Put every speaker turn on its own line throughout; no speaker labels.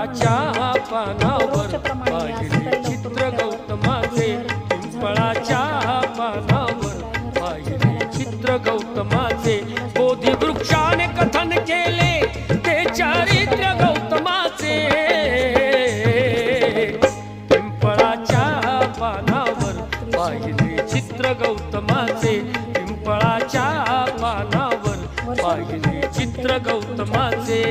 पिंपळाच्या पानावर पाहिले चित्र गौतमाचे, पिंपळाच्या पानावर पाहिले चित्र गौतमाचे, बोधी वृक्षाने कथन केले ते चारित्र्य गौतमाचे, पिंपळाच्या पानावर पाहिले चित्र गौतमाचे, पिंपळाच्या पानावर पाहिले चित्र गौतमाचे।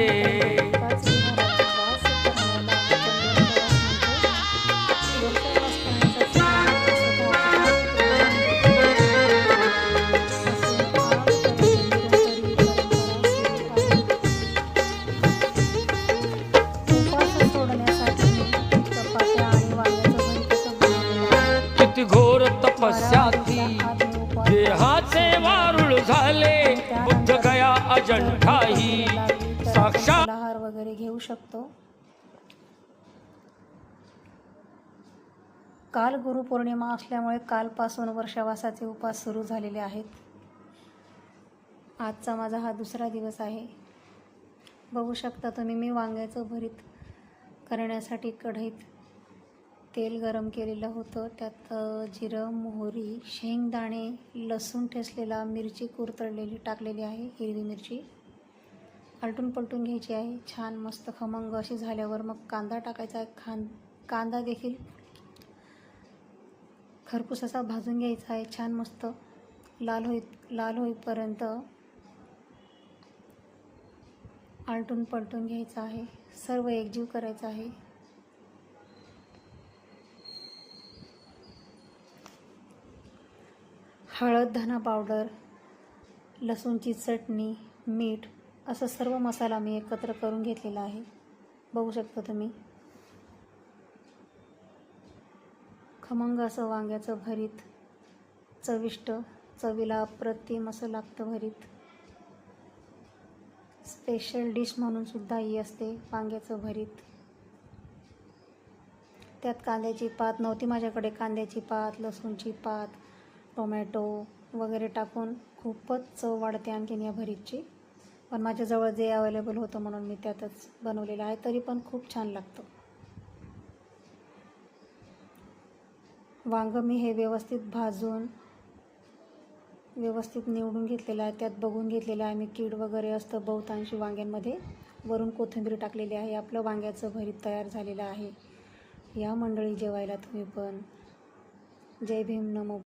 किती घोर तपस्या ती देहाचे वारुळ झाले, बुद्ध गया अजंठा ही साक्षात
आहार वगैरे घेऊ शकतो। काल गुरुपौर्णिमा असल्यामुळे कालपासून वर्षावासाचे उपास सुरू झालेले आहेत। आजचा माझा हा दुसरा दिवस आहे। बघू शकता तुम्ही, मी वांग्याचं भरीत करण्यासाठी कढईत तेल गरम केलेलं होतं। त्यात जिरं, मोहरी, शेंगदाणे, लसूण ठेचलेला, मिरची कुरतडलेली टाकलेली आहे, हिरवी मिरची आलटून पलटून घ्यायची आहे। छान मस्त खमंग अशी झाल्यावर मग कांदा टाकायचा आहे। कांदा देखील खरपूस असा भाजून घ्यायचा आहे, छान मस्त लाल होईपर्यंत आलटून पलटून घ्यायचं आहे, सर्व एकजीव करायचं आहे। हळद, धना पावडर, लसूणची चटणी, मीठ असं सर्व मसाला मी एकत्र करून घेतलेला आहे। बघू शकता तुम्ही, खमंग असं वांग्याचं भरीत, चविष्ट, चवीला अप्रतिम असं लागतं भरीत। स्पेशल डिश म्हणून सुद्धा ही असते वांग्याचं भरीत। त्यात कांद्याची पात नव्हती माझ्याकडे, कांद्याची पात, लसूणची पात, टोमॅटो वगैरे टाकून खूपच चव वाढते आणखीन या भरीतची। पण माझ्याजवळ जे अवेलेबल होतं म्हणून मी त्यातच बनवलेलं आहे, तरी पण खूप छान लागतं। वांगं मी हे व्यवस्थित भाजून व्यवस्थित निवडून घेतलेलं आहे। त्यात बघून घेतलेलं आहे मी, कीड वगैरे असतं बहुतांशी वांग्यांमध्ये। वरून कोथिंबीर टाकलेली आहे। आपलं वांग्याचं भरीत तयार झालेलं आहे। या मंडळी जेवायला तुम्ही पण। जय भीम, नमो।